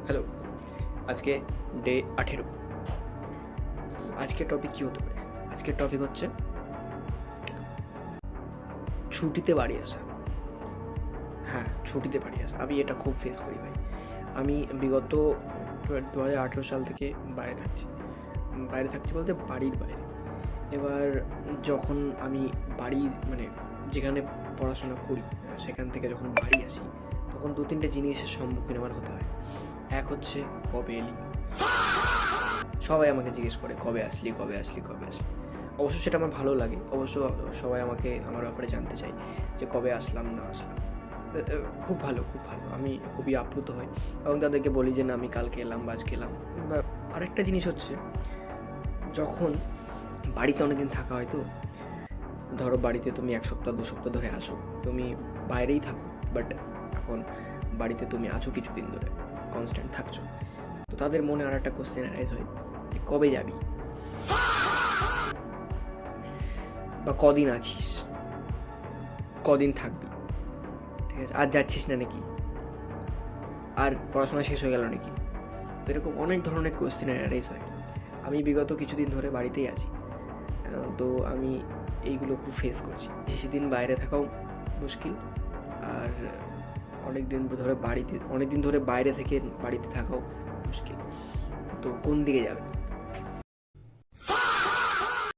Hello, আজকে day 18। আজকের topic কী হতে পারে? আজকের টপিক হচ্ছে ছুটিতে বাড়ি আসা। হ্যাঁ, ছুটিতে বাড়ি আসা। আমি এটা খুব ফেস করি ভাই। আমি বিগত 2018 সাল থেকে বাইরে থাকছি। বাইরে থাকছি বলতে বাড়ির বাইরে। এবার যখন আমি বাড়ি মানে যেখানে পড়াশোনা করি সেখান থেকে যখন বাড়ি আসি তখন 2-3টে জিনিসের সম্মুখীন আমার হতে হয়। এক হচ্ছে কবে এলি? সবাই আমাকে জিজ্ঞেস করে কবে আসলি? অবশ্য সেটা আমার ভালো লাগে। অবশ্য সবাই আমাকে আমার ব্যাপারে জানতে চায় যে কবে আসলাম না আসলাম। খুব ভালো। আমি খুবই আপ্লুত হই এবং তাদেরকে বলি যে না আমি কালকে এলাম বা আজকে এলাম। বা আরেকটা জিনিস হচ্ছে যখন বাড়িতে অনেকদিন থাকা হয় তো, ধরো বাড়িতে তুমি 1 সপ্তাহ 2 সপ্তাহ ধরে আসো, তুমি বাইরেই থাকো বাট এখন বাড়িতে তুমি আছো কিছুদিন ধরে, কনস্ট্যান্ট থাকছো। তো তাদের মনে আরেকটা কোয়েশ্চেন অ্যারাইজ হয় যে কবে যাবি? বা কদিন আছিস? কদিন থাকবি? ঠিক আছে, আর যাচ্ছিস না নাকি? আর পড়াশোনা শেষ হয়ে গেল নাকি? তো এরকম অনেক ধরনের কোয়েশ্চেন অ্যারাইজ হয়। আমি বিগত কিছুদিন ধরে বাড়িতেই আছি। তো আমি এইগুলো খুব ফেস করছি। বেশিদিন বাইরে থাকাও মুশকিল, আর অনেকদিন ধরে বাইরে থেকে বাড়িতে থাকাও মুশকিল। তো কোন দিকে যাবে?